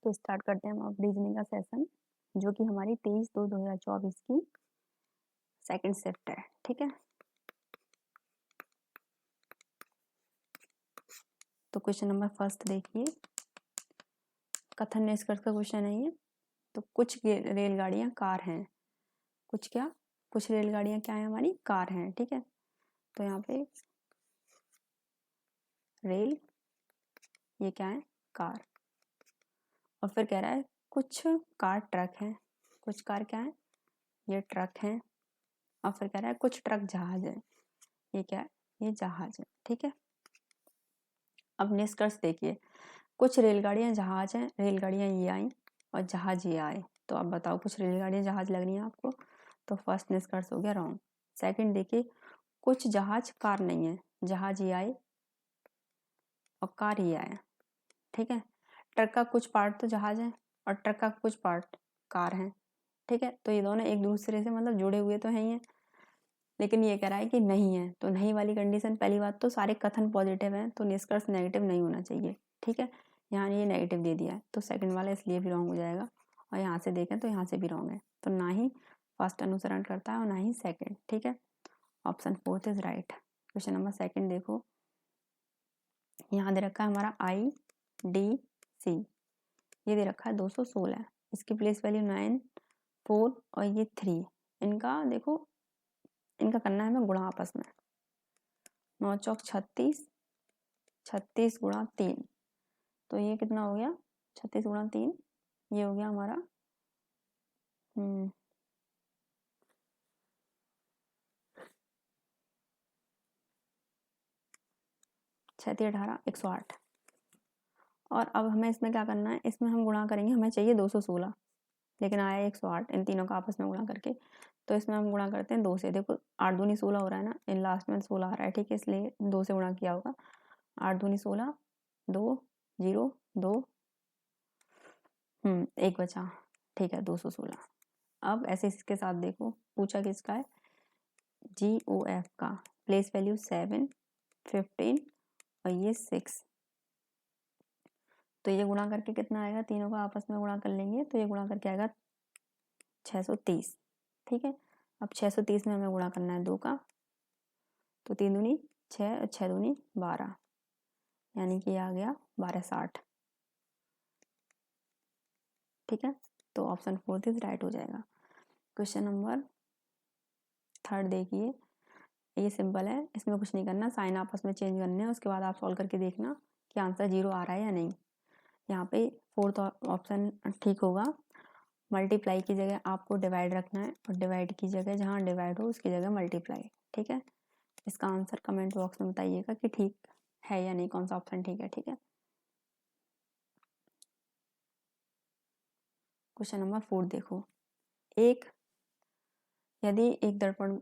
तो स्टार्ट करते हैं हम अब रीजनिंग का सेशन, जो कि हमारी 23/2/2024 की सेकंड शिफ्ट है। ठीक है, तो क्वेश्चन नंबर फर्स्ट देखिए, कथन निष्कर्ष का क्वेश्चन है ये। तो कुछ रेलगाड़ियां कार हैं, कुछ रेलगाड़ियां क्या है हमारी, कार हैं। ठीक है, तो यहाँ पे रेल, ये क्या है, कार। और फिर कह रहा है कुछ कार ट्रक हैं, कुछ कार क्या है, ये ट्रक हैं। और फिर कह रहा है कुछ ट्रक जहाज है, ये क्या है, ये जहाज है। ठीक है, अब निष्कर्ष देखिए, कुछ रेलगाड़ियां जहाज हैं, रेलगाड़ियां ये आई और जहाज ये आए। तो अब बताओ कुछ रेलगाड़ियां जहाज लग रही हैं आपको, तो फर्स्ट निष्कर्ष हो गया रॉन्ग। सेकंड देखिए, कुछ जहाज कार नहीं है, जहाज ये आए और कार ये आया। ठीक है, ट्रक का कुछ पार्ट तो जहाज है और ट्रक का कुछ पार्ट कार है। ठीक है, तो ये दोनों एक दूसरे से मतलब जुड़े हुए तो हैं ही हैं, लेकिन ये कह रहा है कि नहीं है। तो नहीं वाली कंडीशन, पहली बात तो सारे कथन पॉजिटिव हैं, तो निष्कर्ष नेगेटिव नहीं होना चाहिए। ठीक है, यहाँ ये नेगेटिव दे दिया है, तो सेकंड वाला इसलिए भी रॉन्ग हो जाएगा। और यहाँ से देखें तो यहाँ से भी रॉन्ग है, तो ना ही फर्स्ट अनुसरण करता है और ना ही सेकंड। ठीक है, option fourth is right. Question number second देखो, यहाँ दे रखा है हमारा IDC, ये दे रखा है 216, इसकी प्लेस वैल्यू 9, 4 और ये 3। इनका देखो, इनका करना है हमें गुणा आपस में। 9 चौक 36, 36 गुणा 3, तो ये कितना हो गया, 36 गुणा 3, ये हो गया हमारा 36 18 108। और अब हमें इसमें क्या करना है, इसमें हम गुणा करेंगे, हमें चाहिए 216, लेकिन आया 108, इन तीनों का आपस में गुणा करके। तो इसमें हम गुणा करते हैं 2 से। देखो 8 दूनी 16 हो रहा है ना, इन लास्ट में 16 आ रहा है। ठीक है, इसलिए 2 से गुणा किया होगा। 8 दूनी 16, 2 0 2, 1 बचा। ठीक है, 216। अब ऐसे इसके साथ देखो, पूछा किसका है, GOF का। प्लेस वैल्यू 7, 15 और ये 6। तो ये गुणा करके कितना आएगा, तीनों को आपस में गुणा कर लेंगे तो ये गुणा करके आएगा 630। ठीक है, अब 630 में हमें गुणा करना है 2 का, तो 3 दूनी 6 और 6 दूनी 12, यानी कि आ गया 1260। ठीक है, तो ऑप्शन फोर्थ इज राइट हो जाएगा। क्वेश्चन नंबर थर्ड देखिए, ये सिंपल है, इसमें कुछ नहीं करना, साइन आपस में चेंज करने हैं, उसके बाद आप सॉल्व करके देखना कि आंसर 0 आ रहा है या नहीं। यहाँ पे फोर्थ ऑप्शन ठीक होगा। मल्टीप्लाई की जगह आपको डिवाइड रखना है, और डिवाइड की जगह, जहाँ डिवाइड हो उसकी जगह मल्टीप्लाई। ठीक है, इसका आंसर कमेंट बॉक्स में बताइएगा कि ठीक है या नहीं, कौन सा ऑप्शन ठीक है। ठीक है, क्वेश्चन नंबर 4 देखो, यदि एक दर्पण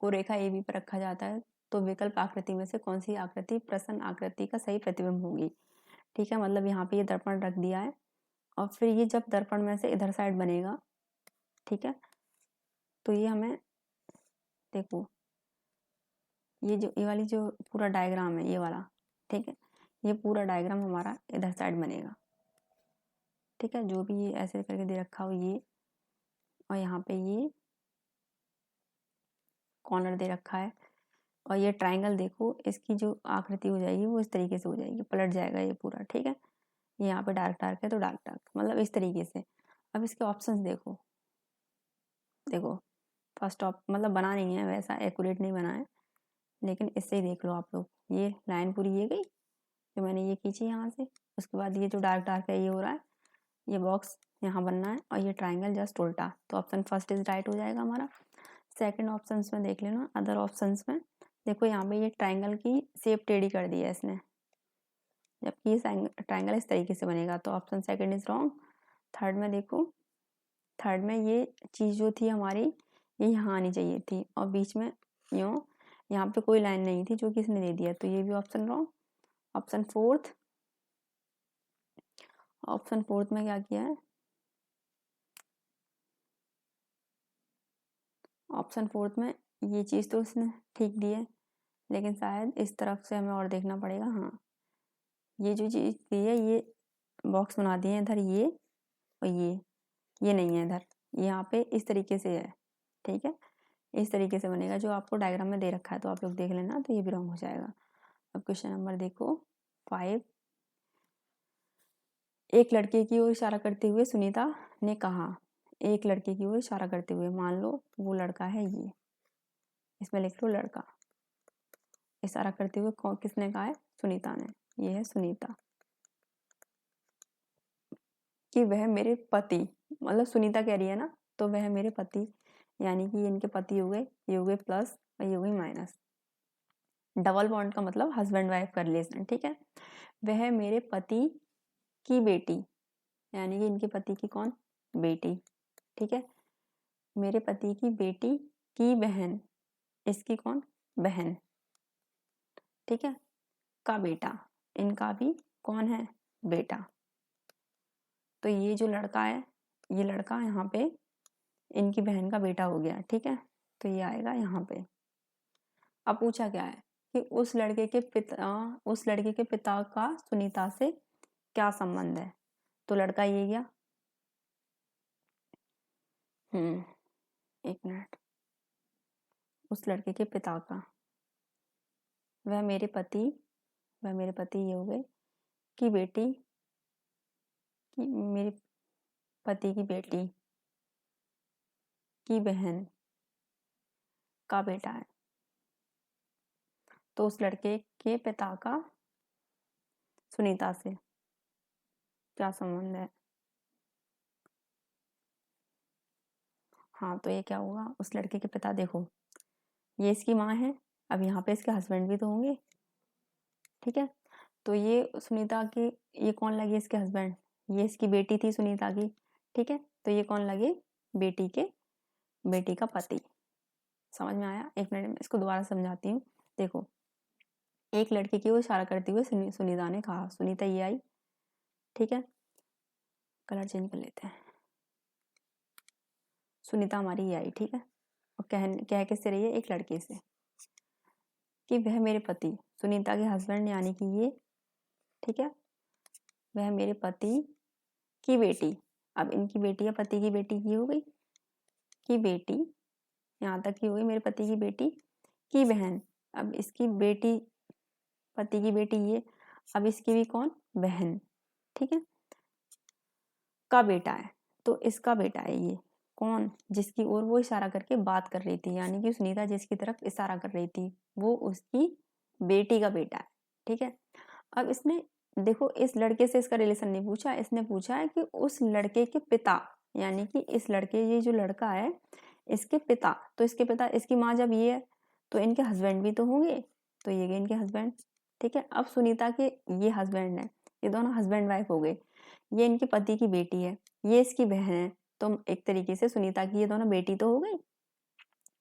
को रेखा AB पर रखा जाता है तो विकल्प आकृति में से कौन सी आकृति प्रसन्न आकृति का सही प्रतिबिंब होगी। ठीक है, मतलब यहाँ पे ये दर्पण रख दिया है, और फिर ये जब दर्पण में से इधर साइड बनेगा, ठीक है, तो ये हमें देखो, ये वाली जो पूरा डायग्राम है ये वाला, ठीक है, ये पूरा डायग्राम हमारा इधर साइड बनेगा। ठीक है, जो भी ये ऐसे करके दे रखा हो ये, और यहाँ पे ये कॉर्नर दे रखा है, और ये ट्राइंगल देखो, इसकी जो आकृति हो जाएगी वो इस तरीके से हो जाएगी, पलट जाएगा ये पूरा। ठीक है, यहाँ पे डार्क डार्क है तो डार्क डार्क, मतलब इस तरीके से। अब इसके ऑप्शंस देखो, फर्स्ट मतलब बना नहीं है, वैसा एक्यूरेट नहीं बना है, लेकिन इससे ही देख लो आप लोग, ये लाइन पूरी ये गई जो मैंने ये खींची यहाँ से, उसके बाद ये जो डार्क डार्क है ये हो रहा है, ये बॉक्स यहाँ बनना है, और ये ट्राइंगल जस्ट उल्टा। तो ऑप्शन फर्स्ट इज राइट हो जाएगा हमारा। सेकंड ऑप्शन में देख लेना, अदर ऑप्शन में देखो, यहाँ पे ये ट्राइंगल की शेप टेढ़ी कर दी है इसने, जबकि ये ट्राइंगल इस तरीके से बनेगा, तो option second is wrong. Third में देखो, थर्ड में ये चीज़ जो थी हमारी, ये यहाँ आनी चाहिए थी, और बीच में यूँ, यहाँ पे कोई लाइन नहीं थी जो कि इसने दे दिया, तो ये भी ऑप्शन रॉन्ग। ऑप्शन फोर्थ में क्या किया है, ऑप्शन फोर्थ में ये चीज़ तो उसने ठीक दी है, लेकिन शायद इस तरफ से हमें और देखना पड़ेगा। हाँ, ये जो चीज़ दी है ये बॉक्स बना दिए इधर ये और ये नहीं है इधर, यहाँ पे इस तरीके से है, ठीक है, इस तरीके से बनेगा जो आपको डायग्राम में दे रखा है, तो आप लोग देख लेना, तो ये भी रॉन्ग हो जाएगा। अब क्वेश्चन नंबर देखो 5। एक लड़के की ओर इशारा करते हुए सुनीता ने कहा, एक लड़के की ओर इशारा करते हुए, मान लो वो लड़का है ये, इसमें लिख लो लड़का, इशारा करते हुए किसने कहा है, सुनीता ने, ये है सुनीता, कि वह मेरे पति, मतलब सुनीता कह रही है ना, तो वह मेरे पति, यानी कि इनके पति हो गए, ये हो गए प्लस और ये हो गई माइनस। डबल बॉन्ड का मतलब हस्बैंड वाइफ का रिलेशन, ठीक है। वह मेरे पति की बेटी, यानी कि इनके पति की कौन, बेटी, ठीक है। मेरे पति की बेटी की बहन, इसकी कौन, बहन, ठीक है, का बेटा, इनका भी कौन है, बेटा। तो ये जो लड़का है, ये लड़का यहाँ पे इनकी बहन का बेटा हो गया, ठीक है, तो ये आएगा यहाँ पे। अब पूछा क्या है कि उस लड़के के पिता का सुनीता से क्या संबंध है, तो लड़का ये गया, एक मिनट, उस लड़के के पिता का, वह मेरे पति ये हो गए, की बेटी, की मेरे पति की बेटी की बहन का बेटा है, तो उस लड़के के पिता का सुनीता से क्या संबंध है। हाँ, तो ये क्या होगा, उस लड़के के पिता, देखो ये इसकी माँ है, अब यहाँ पे इसके हस्बैंड भी तो होंगे, ठीक है, तो ये सुनीता की, ये कौन लगे, इसके हस्बैंड, ये इसकी बेटी थी सुनीता की, ठीक है, तो ये कौन लगे, बेटी का पति। समझ में आया। एक मिनट में इसको दोबारा समझाती हूँ। देखो, एक लड़के की ओर इशारा करते हुए सुनीता ने कहा, सुनीता ये आई, ठीक है, कलर चेंज कर लेते हैं, सुनीता हमारी ये आई, ठीक है, और कह किससे रही है, एक लड़के से, कि वह मेरे पति, सुनीता के हस्बैंड यानी कि ये, ठीक है, वह मेरे पति की बेटी, अब इनकी बेटी है, पति की बेटी की हो गई, की बेटी, यहाँ तक की हो गई, मेरे पति की बेटी की बहन, अब इसकी बेटी, पति की बेटी ये, अब इसकी भी कौन, बहन, ठीक है, का बेटा है, तो इसका बेटा है ये, कौन, जिसकी ओर वो इशारा करके बात कर रही थी, यानी कि सुनीता जिसकी तरफ इशारा कर रही थी, वो उसकी बेटी का बेटा है, ठीक है। अब इसने देखो, इस लड़के से इसका रिलेशन नहीं पूछा, इसने पूछा है कि उस लड़के के पिता, यानी कि इस लड़के, ये जो लड़का है इसके पिता, तो इसके पिता, इसकी माँ जब ये है तो इनके हस्बैंड भी तो होंगे, तो ये गए इनके हस्बैंड, ठीक है। अब सुनीता के ये हस्बैंड है, ये दोनों हस्बैंड वाइफ हो गए, ये इनके पति की बेटी है, ये इसकी बहन है, तो एक तरीके से सुनीता की ये दोनों बेटी तो हो गई,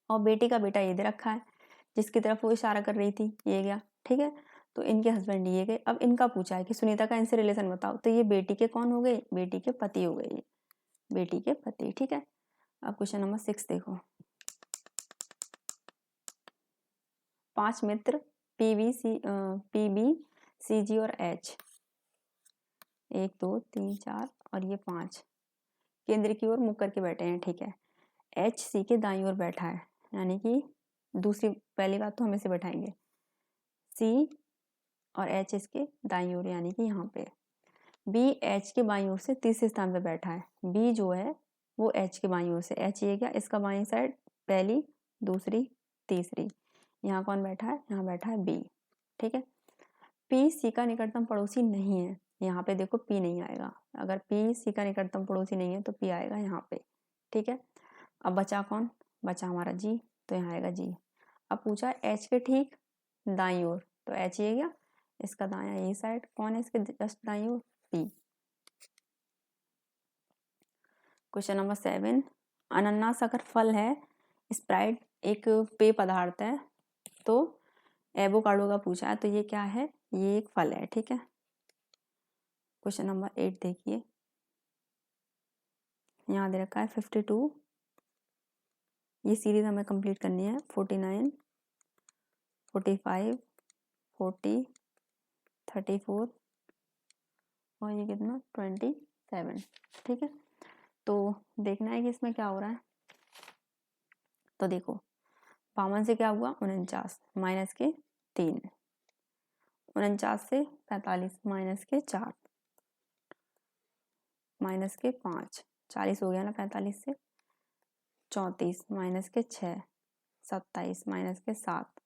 और बेटी का बेटा ये दे रखा है जिसकी तरफ वो इशारा कर रही थी, ये गया, ठीक है, तो इनके हस्बैंड ये गए। अब इनका पूछा है कि सुनीता का इनसे रिलेशन बताओ, तो ये बेटी के कौन हो गए, बेटी के पति हो गए, बेटी के पति, ठीक है। अब क्वेश्चन नंबर 6 देखो, 5 मित्र पीबी, सीजी और एच, 1 2 3 4 और ये 5 केंद्र की ओर मुख करके बैठे हैं, ठीक है। एच सी के दाईं ओर बैठा है, यानी कि दूसरी, पहली बात तो हम इसे बैठाएंगे, सी और एच इसके दाईं ओर, यानी कि यहाँ पे। बी एच के बाईं ओर से तीसरे स्थान पे बैठा है, बी जो है वो एच के बाईं ओर से, एच ये क्या, इसका बाईं साइड, पहली, दूसरी, तीसरी, यहाँ कौन बैठा है, यहाँ बैठा है बी, ठीक है। पी सी का निकटतम पड़ोसी नहीं है, यहाँ पे देखो पी नहीं आएगा, अगर पी सी का निकटतम पड़ोसी नहीं है तो पी आएगा यहाँ पे, ठीक है। अब बचा कौन, बचा हमारा जी, तो यहाँ आएगा जी। अब पूछा एच के ठीक दाईं ओर, तो एच ये गया, इसका दायां ये साइड, कौन है इसके जस्ट दाईं ओर, पी। क्वेश्चन नंबर 7, अनानास अगर फल है, स्प्राइट एक पेय पदार्थ है, तो एवोकाडो का पूछा है, तो ये क्या है, ये एक फल है, ठीक है। क्वेश्चन नंबर 8 देखिए, यहाँ दे रखा है 52, ये सीरीज हमें कंप्लीट करनी है, 49 45 40 34 और ये कितना 27, ठीक है। तो देखना है कि इसमें क्या हो रहा है। तो देखो 52 से क्या हुआ 49 माइनस के 3, 49 से 45 माइनस के 4, माइनस के 5, 40 हो गया ना 45 से, 34 माइनस के 6, 27 माइनस के 7।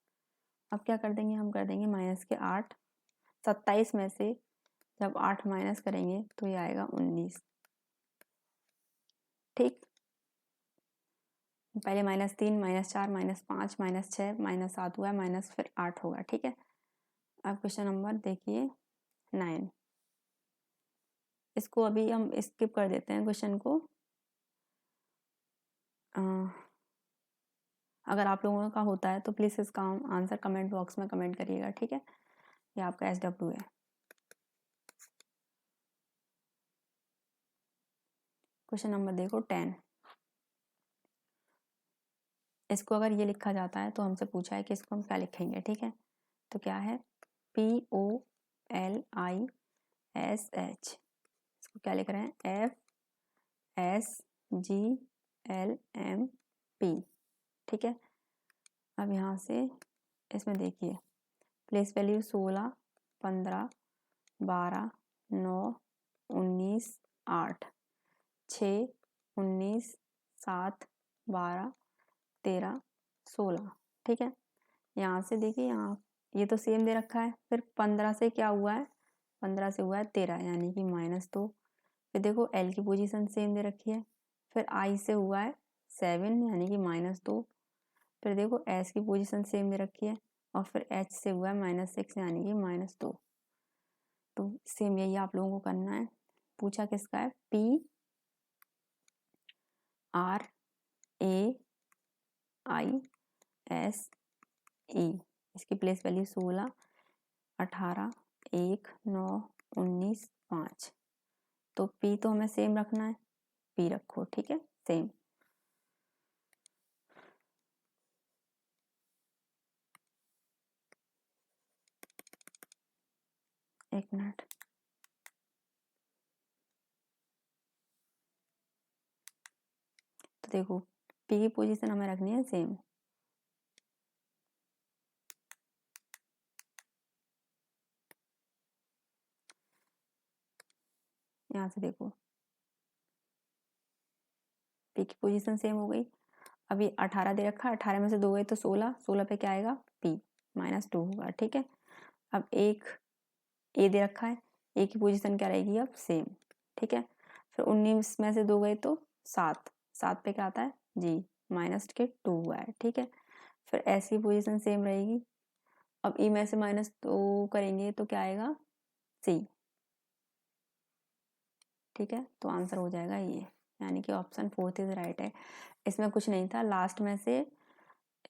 अब क्या कर देंगे हम, कर देंगे माइनस के 8। 27 में से जब 8 माइनस करेंगे तो ये आएगा 19, ठीक। पहले -3 -4 -5 -6 -7 हुआ, माइनस फिर 8 होगा, ठीक है। अब क्वेश्चन नंबर देखिए 9। इसको अभी हम स्किप कर देते हैं क्वेश्चन को। अगर आप लोगों का होता है तो प्लीज़ इसका आंसर कमेंट बॉक्स में कमेंट करिएगा, ठीक है। ये आपका SW है। क्वेश्चन नंबर देखो 10। इसको अगर ये लिखा जाता है तो हमसे पूछा है कि इसको हम क्या लिखेंगे, ठीक है। तो क्या है POLISH, इसको क्या लिख रहे हैं FSGLMP, ठीक है। अब यहाँ से इसमें देखिए प्लेस वैल्यू 16, 15, 12, 9, 19, 8, 6, 19, 7, 12, 13, 16, ठीक है। यहाँ से देखिए यहाँ ये तो सेम दे रखा है, फिर 15 से क्या हुआ है, 15 से हुआ है 13 यानी कि -2। फिर देखो L की पोजीशन सेम दे रखी है, फिर I से हुआ है 7 यानी कि -2। फिर देखो S की पोजीशन सेम दे रखी है और फिर H से हुआ है -6 यानी कि -2। तो सेम यही आप लोगों को करना है। पूछा किसका है PRAISE, इसकी प्लेस वैल्यू 16, 18, 1, 9, 19, 5। तो P तो हमें सेम रखना है, P रखो, ठीक है सेम। एक मिनट, तो देखो P की पोजीशन हमें रखनी है सेम। यहाँ से देखो P की पोजीशन सेम हो गई। अभी 18 दे रखा, 18 में से 2 गए तो 16, 16 पे क्या आएगा P -2 होगा, ठीक है। अब एक A दे रखा है, A की पोजीशन क्या रहेगी अब सेम, ठीक है। फिर 19 में से 2 गए तो 7, 7 पे क्या आता है G -2 हुआ है, ठीक है। फिर S की पोजीशन सेम रहेगी। अब E में से -2 करेंगे तो क्या आएगा C, ठीक है। तो आंसर हो जाएगा ये, यानी कि ऑप्शन 4 इज राइट है। इसमें कुछ नहीं था, लास्ट में से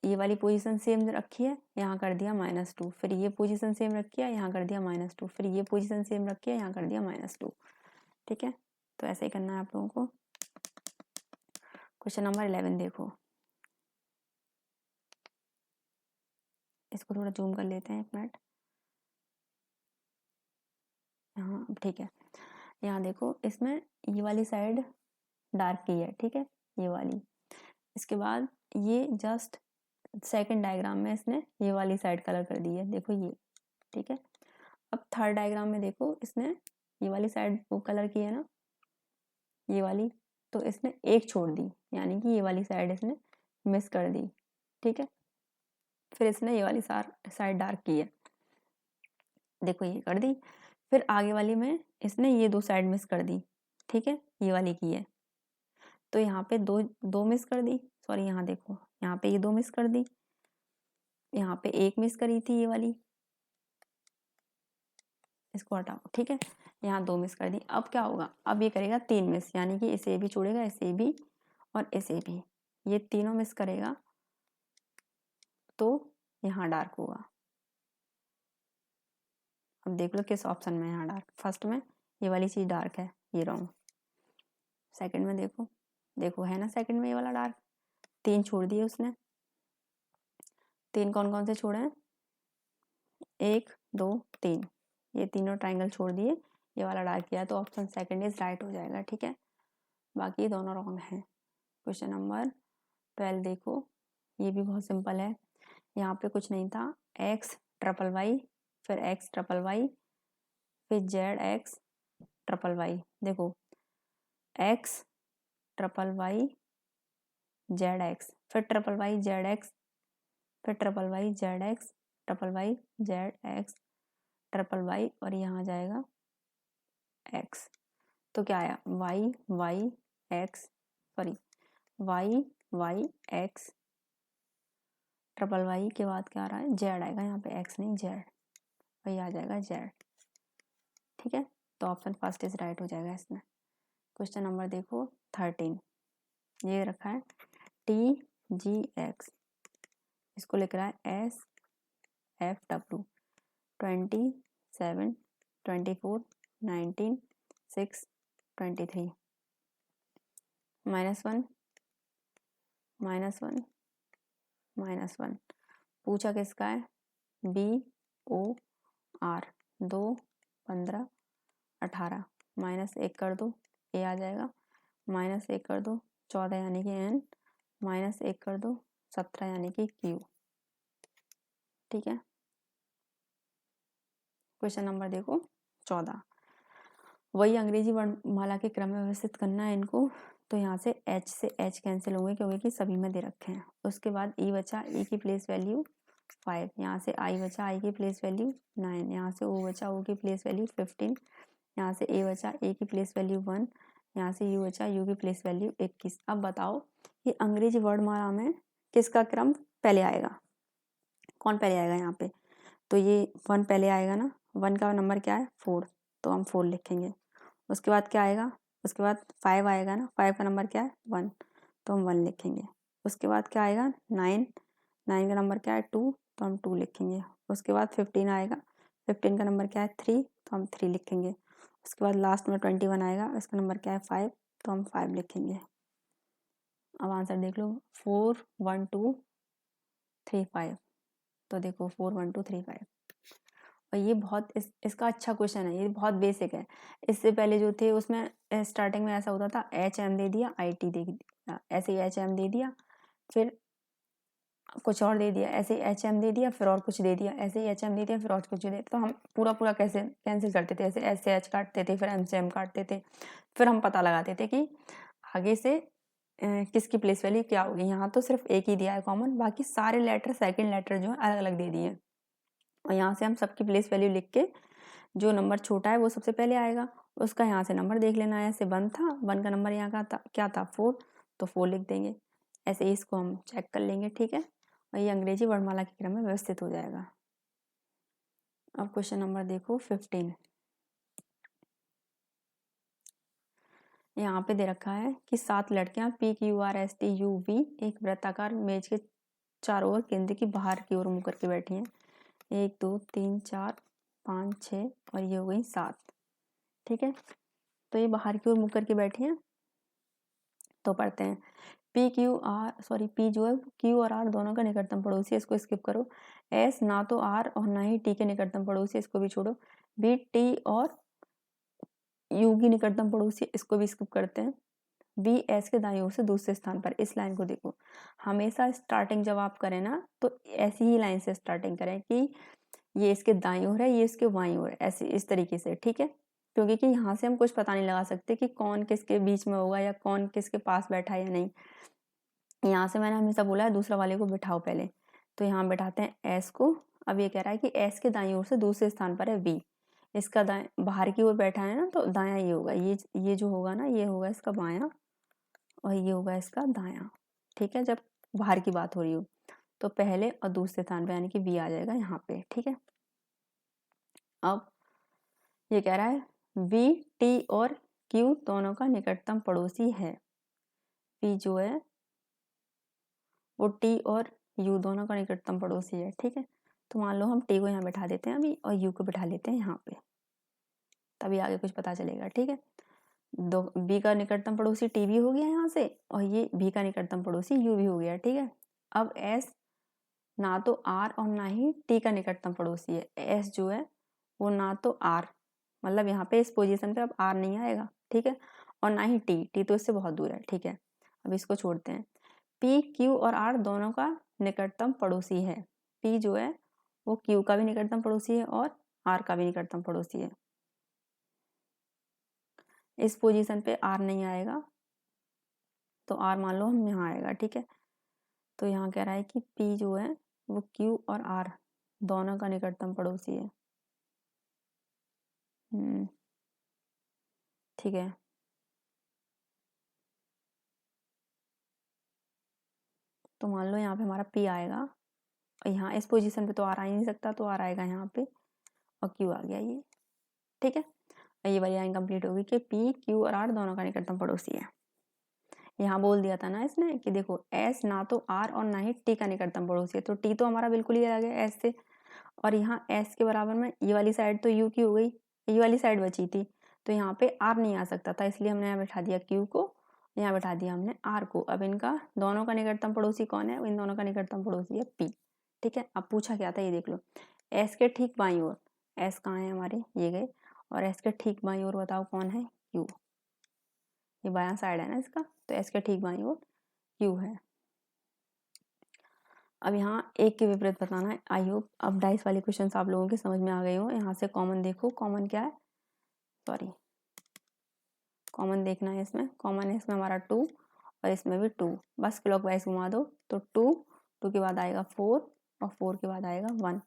ये वाली पोजीशन सेम रखी है, यहाँ कर दिया -2, फिर ये पोजीशन सेम रखी है, यहाँ कर दिया -2, फिर ये पोजीशन सेम रखी है, यहाँ कर दिया -2, ठीक है। तो ऐसे ही करना है आप लोगों को। क्वेश्चन नंबर 11 देखो, इसको थोड़ा जूम कर लेते हैं, एक मिनट। यहाँ ठीक है, यहाँ देखो इसमें ये वाली साइड डार्क की है, ठीक है, ये वाली। इसके बाद ये जस्ट सेकंड डायग्राम में इसने ये वाली साइड कलर कर दी है, देखो ये, ठीक है। अब थर्ड डायग्राम में देखो इसने ये वाली साइड वो कलर की है ना, ये वाली, तो इसने एक छोड़ दी यानी कि ये वाली साइड इसने मिस कर दी, ठीक है। फिर इसने ये वाली साइड डार्क की है, देखो ये कर दी। फिर आगे वाली में इसने ये 2 साइड मिस कर दी, ठीक है, ये वाली की है। तो यहाँ पे दो मिस कर दी, सॉरी यहाँ देखो यहाँ पे ये 2 मिस कर दी, यहाँ पे 1 मिस करी थी ये वाली, इसको हटाओ, ठीक है। यहाँ 2 मिस कर दी। अब क्या होगा, अब ये करेगा 3 मिस, यानी कि इसे भी छोड़ेगा, इसे भी और इसे भी, ये तीनों मिस करेगा तो यहाँ डार्क होगा। अब देख लो किस ऑप्शन में यहाँ डार्क, फर्स्ट में ये वाली चीज डार्क है, ये रॉन्ग। सेकंड में देखो, देखो है ना सेकंड में ये वाला डार्क, 3 छोड़ दिए उसने। 3 कौन कौन से छोड़े हैं, 1 2 3, ये तीनों ट्राइंगल छोड़ दिए, ये वाला डार्क किया तो ऑप्शन सेकंड इज राइट हो जाएगा, ठीक है। बाकी दोनों रॉन्ग हैं। क्वेश्चन नंबर 12 देखो, ये भी बहुत सिंपल है। यहाँ पे कुछ नहीं था, एक्स ट्रिपल वाई, फिर एक्स ट्रिपल वाई, फिर जेड एक्स ट्रिपल वाई। देखो X triple Y Z X, फिर ट्रिपल वाई जेड एक्स, फिर triple Y Z X, triple Y Z X, triple Y और यहाँ जाएगा एक्स। तो क्या आया, Y Y X, sorry Y Y X, triple Y के बाद क्या आ रहा है, जेड आएगा, यहाँ पे एक्स नहीं जेड, वही आ जाएगा जेड, ठीक है। तो ऑप्शन फर्स्ट इज राइट हो जाएगा इसमें। क्वेश्चन नंबर देखो 13, ये रखा है टी जी एक्स, इसको लिख रहा है एस एफ डब्ल्यू 27 24 19 6 23 -1 -1 -1। पूछा किसका है, बी ओ आर 2 15 18, -1 कर दो ए आ जाएगा, -1 कर दो 14 यानी कि एन, -1 कर दो 17 यानी कि क्यू, ठीक है। क्वेश्चन नंबर देखो 14, वही अंग्रेजी वर्णमाला के क्रम में व्यवस्थित करना है इनको। तो यहाँ से H से H कैंसिल होंगे क्योंकि कि सभी में दे रखे हैं। उसके बाद E बचा, E की प्लेस वैल्यू 5, यहाँ से I बचा, I की प्लेस वैल्यू 9, यहाँ से O बचा, O की प्लेस वैल्यू 15, यहाँ से A बचा, A की प्लेस वैल्यू 1, यहाँ से U बचा, U की प्लेस वैल्यू 21। अब बताओ ये अंग्रेजी वर्णमाला में किसका क्रम पहले आएगा, कौन पहले आएगा यहाँ पे। तो ये 1 पहले आएगा ना, 1 का नंबर क्या है 4, तो हम 4 लिखेंगे। उसके बाद क्या आएगा, उसके बाद 5 आएगा ना, 5 का नंबर क्या है 1, तो हम 1 लिखेंगे। उसके बाद क्या आएगा 9, 9 का नंबर क्या है 2, तो हम 2 लिखेंगे। उसके बाद 15 आएगा, 15 का नंबर क्या है 3, तो हम 3 लिखेंगे। उसके बाद लास्ट में 21 आएगा, इसका नंबर क्या है 5, तो हम 5 लिखेंगे। अब आंसर देख लो 4 1 2 3 5, तो देखो 4 1 2 3 5। और ये बहुत इसका अच्छा क्वेश्चन है, ये बहुत बेसिक है। इससे पहले जो थे उसमें स्टार्टिंग में ऐसा होता था HM दे दिया IT दे दिया, ऐसे ही HM दे दिया फिर कुछ और दे दिया, ऐसे ही HM दे दिया फिर और कुछ दे दिया, ऐसे ही HM दे दिया फिर और कुछ दे दिया। तो हम पूरा पूरा कैसे कैंसिल करते थे, ऐसे ऐसे H काटते थे फिर M से M काटते थे, फिर हम पता लगाते थे कि आगे से किसकी प्लेस वैल्यू क्या होगी। यहाँ तो सिर्फ एक ही दिया है कॉमन, बाकी सारे लेटर सेकेंड लेटर जो है अलग अलग दे दिए। और यहाँ से हम सबकी प्लेस वैल्यू लिख के जो नंबर छोटा है वो सबसे पहले आएगा, उसका यहाँ से नंबर देख लेना है। ऐसे 1 था, 1 का नंबर यहाँ का था क्या था 4, तो 4 लिख देंगे। ऐसे ही इसको हम चेक कर लेंगे, ठीक है। और ये अंग्रेजी वर्णमाला के क्रम में व्यवस्थित हो जाएगा। अब क्वेश्चन नंबर देखो 15, यहाँ पे दे रखा है कि 7 लड़कियां PQRSTUV एक वृत्ताकार मेज के चारों ओर केंद्र की बाहर की ओर मुँह करके बैठी हैं। 1 2 3 4 5 6 और ये हो गई 7, ठीक है। तो ये बाहर की ओर मुँह करके बैठी हैं। तो पढ़ते हैं P जो है Q और R दोनों का निकटतम पड़ोसी, इसको स्किप करो। S ना तो R और ना ही T के निकटतम पड़ोसी, इसको भी छोड़ो। B T और U की निकटतम पड़ोसी, इसको भी स्किप करते हैं। B S के दाईं ओर से दूसरे स्थान पर, इस लाइन को देखो। हमेशा स्टार्टिंग जब आप करें ना तो ऐसी ही लाइन से स्टार्टिंग करें कि ये इसके दाईं ओर है, ये इसके बाईं ओर है, ऐसे इस तरीके से, ठीक है। क्योंकि कि यहाँ से हम कुछ पता नहीं लगा सकते कि कौन किसके बीच में होगा या कौन किसके पास बैठा है या नहीं। यहाँ से मैंने हमेशा बोला है दूसरा वाले को बिठाओ पहले, तो यहाँ बिठाते हैं S को। अब ये कह रहा है कि S के दाईं ओर से दूसरे स्थान पर है B, इसका दाएं बाहर की ओर बैठा है ना, तो दायां ये होगा, ये जो होगा ना ये होगा इसका बायां और ये होगा इसका दायां, ठीक है। जब बाहर की बात हो रही हो तो पहले और दूसरे स्थान पे यानी कि B आ जाएगा यहाँ पे, ठीक है। अब ये कह रहा है V T और Q दोनों का निकटतम पड़ोसी है। V जो है वो T और U दोनों का निकटतम पड़ोसी है, ठीक है। तो मान लो हम T को यहाँ बैठा देते हैं अभी और U को बैठा लेते हैं यहाँ पे, तभी आगे कुछ पता चलेगा, ठीक है। दो B का निकटतम पड़ोसी T भी हो गया यहाँ से और ये B का निकटतम पड़ोसी U भी हो गया, ठीक है। अब S ना तो R और ना ही T का निकटतम पड़ोसी है। S जो है वो ना तो R मतलब यहाँ पे इस पोजीशन पे अब आर नहीं आएगा, ठीक है, और ना ही टी तो इससे बहुत दूर है, ठीक है। अब इसको छोड़ते हैं। पी क्यू और आर दोनों का निकटतम पड़ोसी है। पी जो है वो क्यू का भी निकटतम पड़ोसी है और आर का भी निकटतम पड़ोसी है। इस पोजीशन पे आर नहीं आएगा तो आर मान लो हम यहाँ आएगा, ठीक है। तो यहाँ कह रहा है कि पी जो है वो क्यू और आर दोनों का निकटतम पड़ोसी है। ठीक है, तो मान लो यहाँ पे हमारा पी आएगा और यहाँ इस पोजीशन पे तो आर आ ही नहीं सकता, तो आर आएगा यहाँ पे और क्यू आ गया ये, ठीक है। ये वाली लाइन कंप्लीट होगी कि पी क्यू और आर दोनों का निकटतम पड़ोसी है। यहाँ बोल दिया था ना इसने कि देखो एस ना तो आर और ना ही टी का निकटतम पड़ोसी है, तो टी तो हमारा बिल्कुल ही अलग है एस से, और यहाँ एस के बराबर में ये वाली साइड तो यू की हो गई, ये वाली साइड बची थी, तो यहाँ पे आर नहीं आ सकता था, इसलिए हमने यहाँ बैठा दिया क्यू को, यहाँ बैठा दिया हमने आर को। अब इनका दोनों का निकटतम पड़ोसी कौन है? इन दोनों का निकटतम पड़ोसी है पी, ठीक है। अब पूछा क्या था ये देख लो, एस के ठीक बाईं ओर, एस कहाँ है हमारे, ये गए, और एस के ठीक बाईं ओर बताओ कौन है? क्यू, ये बायां साइड है ना इसका, तो एस के ठीक बाईं ओर क्यू है। अब यहाँ एक के विपरीत बताना है। आई होप अब डाइस वाले क्वेश्चन आप लोगों के समझ में आ गए हो। यहाँ से कॉमन देखो, कॉमन क्या है, सॉरी कॉमन देखना है इसमें, कॉमन है इसमें हमारा 2 और इसमें भी 2, बस क्लॉकवाइज घुमा दो तो 2 के बाद आएगा 4 और 4 के बाद आएगा 1।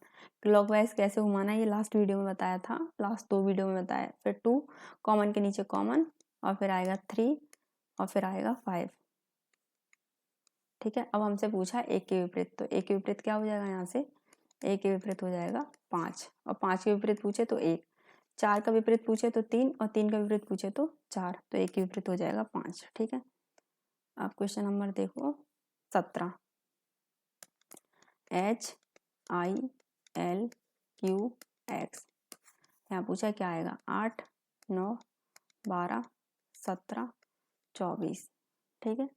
क्लॉकवाइज कैसे घुमाना है ये लास्ट वीडियो में बताया था, लास्ट 2 वीडियो में बताया। फिर 2 कॉमन के नीचे कॉमन और फिर आएगा 3 और फिर आएगा 5, ठीक है। अब हमसे पूछा एक के विपरीत, तो एक के विपरीत क्या हो जाएगा, यहाँ से एक के विपरीत हो जाएगा 5, और 5 के विपरीत पूछे तो 1, 4 का विपरीत पूछे तो 3 और 3 का विपरीत पूछे तो 4, तो एक के विपरीत हो जाएगा 5, ठीक है। अब क्वेश्चन नंबर देखो 17, HILQX, यहाँ पूछा क्या आएगा, 8 9 12 17 24, ठीक है।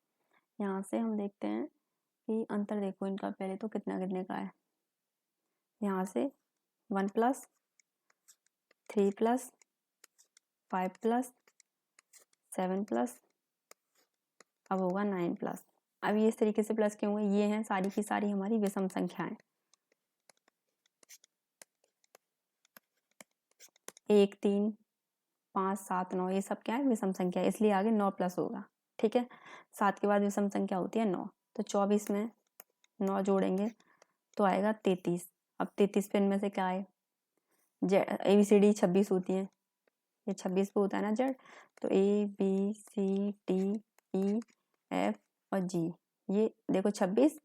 यहाँ से हम देखते हैं कि अंतर देखो इनका, पहले तो कितना कितने का है, यहाँ से 1 + 3 + 5 + 7 +, अब होगा 9 +। अब ये इस तरीके से प्लस क्यों हुए, ये हैं सारी की सारी हमारी विषम संख्याएं, 1 3 5 7 9 ये सब क्या है, विषम संख्या, इसलिए आगे 9 प्लस होगा, ठीक है। 7 के बाद विषम संख्या होती है 9, तो 24 में 9 जोड़ेंगे तो आएगा 33। अब 33 पे इनमें से क्या है, ABCD 26 होती है, ये 26 पे होता है ना जेड, तो ABCDEF और G, ये देखो 26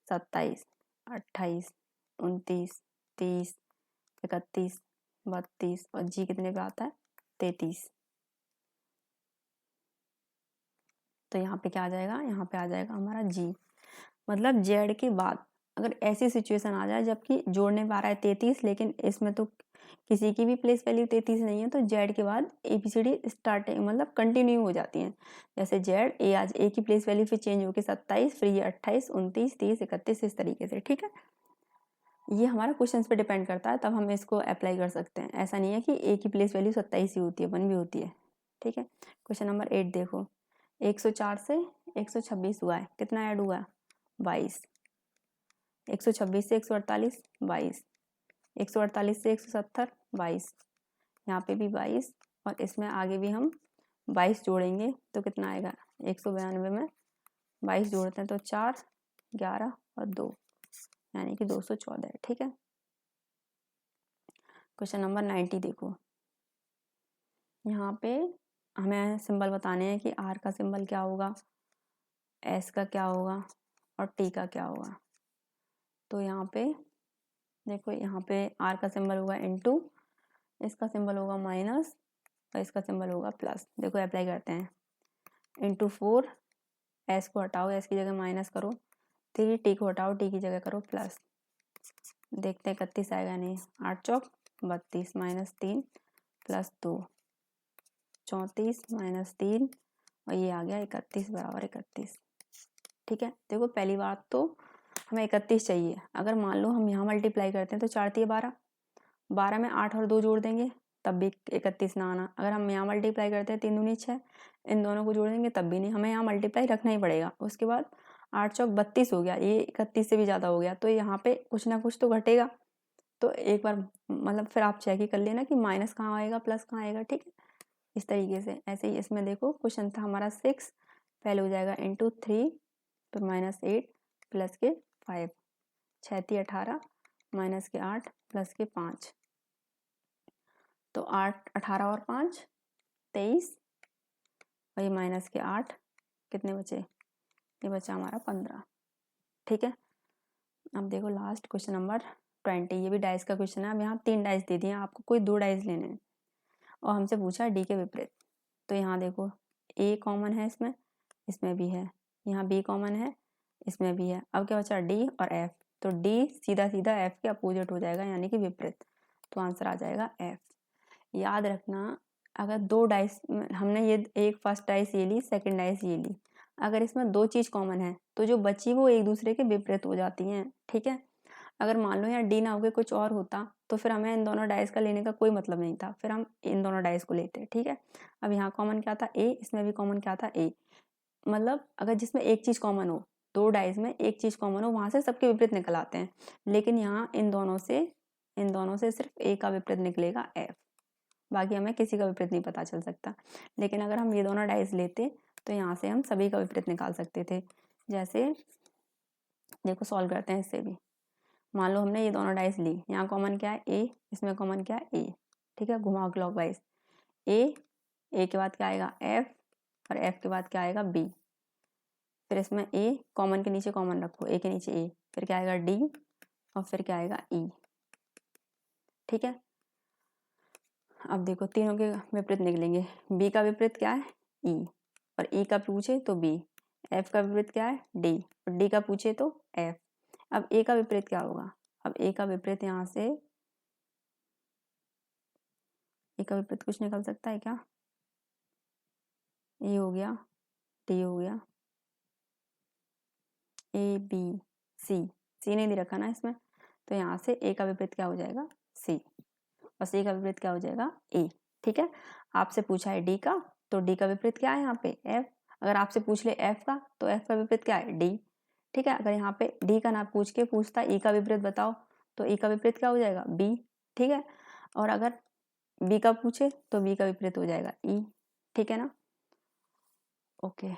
27 28 29 30 31 32 और G कितने पे आता है, 33। तो यहाँ पे क्या आ जाएगा, यहाँ पे आ जाएगा हमारा G, मतलब जेड के बाद अगर ऐसी सिचुएशन आ जाए जबकि जोड़ने पा रहा है 33, लेकिन इसमें तो किसी की भी प्लेस वैल्यू 33 नहीं है, तो जेड के बाद ABCD स्टार्टिंग मतलब कंटिन्यू हो जाती हैं। जैसे जेड ए आज ए की प्लेस वैल्यू फिर चेंज होकर 27, फिर ये 28 29 30 31 इस तरीके से, ठीक है। ये हमारा क्वेश्चन पे डिपेंड करता है, तब हम इसको अप्लाई कर सकते हैं। ऐसा नहीं है कि ए की प्लेस वैल्यू 27 ही होती है, 1 भी होती है, ठीक है। क्वेश्चन नंबर 8 देखो, 104 से 126 हुआ है, कितना ऐड हुआ, 22, 126 से 148 22, 148 से 170 22, यहाँ पे भी 22 और इसमें आगे भी हम 22 जोड़ेंगे तो कितना आएगा, 192 में 22 जोड़ते हैं तो 4 11 और 2 यानी कि 214 है, ठीक है। क्वेश्चन नंबर 90 देखो, यहाँ पे हमें सिंबल बताने हैं कि आर का सिंबल क्या होगा, एस का क्या होगा और टी का क्या होगा। तो यहाँ पे देखो, यहाँ पे आर का सिंबल होगा *, इसका सिंबल होगा माइनस और इसका सिंबल होगा प्लस। देखो अप्लाई करते हैं, *4, एस को हटाओ, एस की जगह माइनस करो, 3 टी को हटाओ, टी की जगह करो प्लस, देखते हैं 31 आएगा नहीं, 8 चौक 32 -3 + 2 34 -3 और ये आ गया 31 बराबर 31, ठीक है। देखो पहली बात तो हमें 31 चाहिए, अगर मान लो हम यहाँ मल्टीप्लाई करते हैं तो 4 × 3 = 12, 12 में 8 और 2 जोड़ देंगे तब भी 31 ना आना। अगर हम यहाँ मल्टीप्लाई करते हैं 3 दूनी 6, इन दोनों को जोड़ेंगे तब भी नहीं, हमें यहाँ मल्टीप्लाई रखना ही पड़ेगा। उसके बाद 8 चौक 32 हो गया, ये 31 से भी ज़्यादा हो गया, तो यहाँ पे कुछ ना कुछ तो घटेगा। तो एक बार मतलब फिर आप चेक ही कर लेना कि माइनस कहाँ आएगा प्लस कहाँ आएगा, ठीक है। इस तरीके से ऐसे ही इसमें देखो क्वेश्चन था हमारा 6, पहले हो जाएगा इंटू 3, फिर -8 प्लस के 5, 6 18 माइनस के 8 प्लस के 5, तो 8 18 और 5 23, और ये माइनस के 8 कितने बचे, ये बचा हमारा 15, ठीक है। अब देखो लास्ट क्वेश्चन नंबर 20, ये भी डाइस का क्वेश्चन है। अब यहाँ 3 डाइस दे दिए, आपको कोई 2 डाइस लेने हैं और हमसे पूछा है डी के विपरीत। तो यहाँ देखो ए कॉमन है इसमें, इसमें भी है, यहाँ बी कॉमन है, इसमें भी है। अब क्या बचा डी और एफ, तो डी सीधा सीधा एफ के अपोजिट हो जाएगा यानी कि विपरीत, तो आंसर आ जाएगा एफ। याद रखना अगर 2 डाइस, हमने ये एक फर्स्ट डाइस ये ली, सेकंड डाइस ये ली, अगर इसमें 2 चीज़ कॉमन है तो जो बची वो एक दूसरे के विपरीत हो जाती हैं, ठीक है। अगर मान लो यहाँ डी ना होके कुछ और होता तो फिर हमें इन दोनों डाइस का लेने का कोई मतलब नहीं था, फिर हम इन दोनों डाइस को लेते, ठीक है। अब यहाँ कॉमन क्या था ए, इसमें भी कॉमन क्या था ए, मतलब अगर जिसमें एक चीज़ कॉमन हो, 2 डाइस में एक चीज़ कॉमन हो, वहाँ से सबके विपरीत निकल आते हैं, लेकिन यहाँ इन दोनों से सिर्फ ए का विपरीत निकलेगा एफ, बाकी हमें किसी का विपरीत नहीं पता चल सकता। लेकिन अगर हम ये दोनों डाइस लेते तो यहाँ से हम सभी का विपरीत निकाल सकते थे। जैसे देखो सॉल्व करते हैं इससे भी, मान लो हमने ये दोनों डाइस ली, यहाँ कॉमन क्या है ए, इसमें कॉमन क्या है ए, ठीक है, घुमाओ क्लॉकवाइज, ए के बाद क्या आएगा एफ, और एफ के बाद क्या आएगा बी, फिर इसमें ए कॉमन के नीचे कॉमन रखो, ए के नीचे ए, फिर क्या आएगा डी, और फिर क्या आएगा ई, ठीक है। अब देखो तीनों के विपरीत निकलेंगे, बी का विपरीत क्या है ई, और ई का पूछे तो बी, एफ का विपरीत क्या है डी, और डी का पूछे तो एफ। अब ए का विपरीत क्या होगा, अब ए का विपरीत यहाँ से ए का विपरीत कुछ निकल सकता है क्या, ए हो गया, डी हो गया, ए बी सी नहीं दे रखा ना इसमें, तो यहाँ से ए का विपरीत क्या हो जाएगा सी, और सी का विपरीत क्या हो जाएगा ए, ठीक है। आपसे पूछा है डी का, तो डी का विपरीत क्या है यहाँ पे एफ, अगर आपसे पूछ ले एफ का तो एफ का विपरीत क्या है डी, ठीक है। अगर यहाँ पे डी का ना पूछ के पूछता ई का विपरीत बताओ, तो ई का विपरीत क्या हो जाएगा बी, ठीक है। और अगर बी का पूछे तो बी का विपरीत हो जाएगा ई, ठीक है ना। ओके।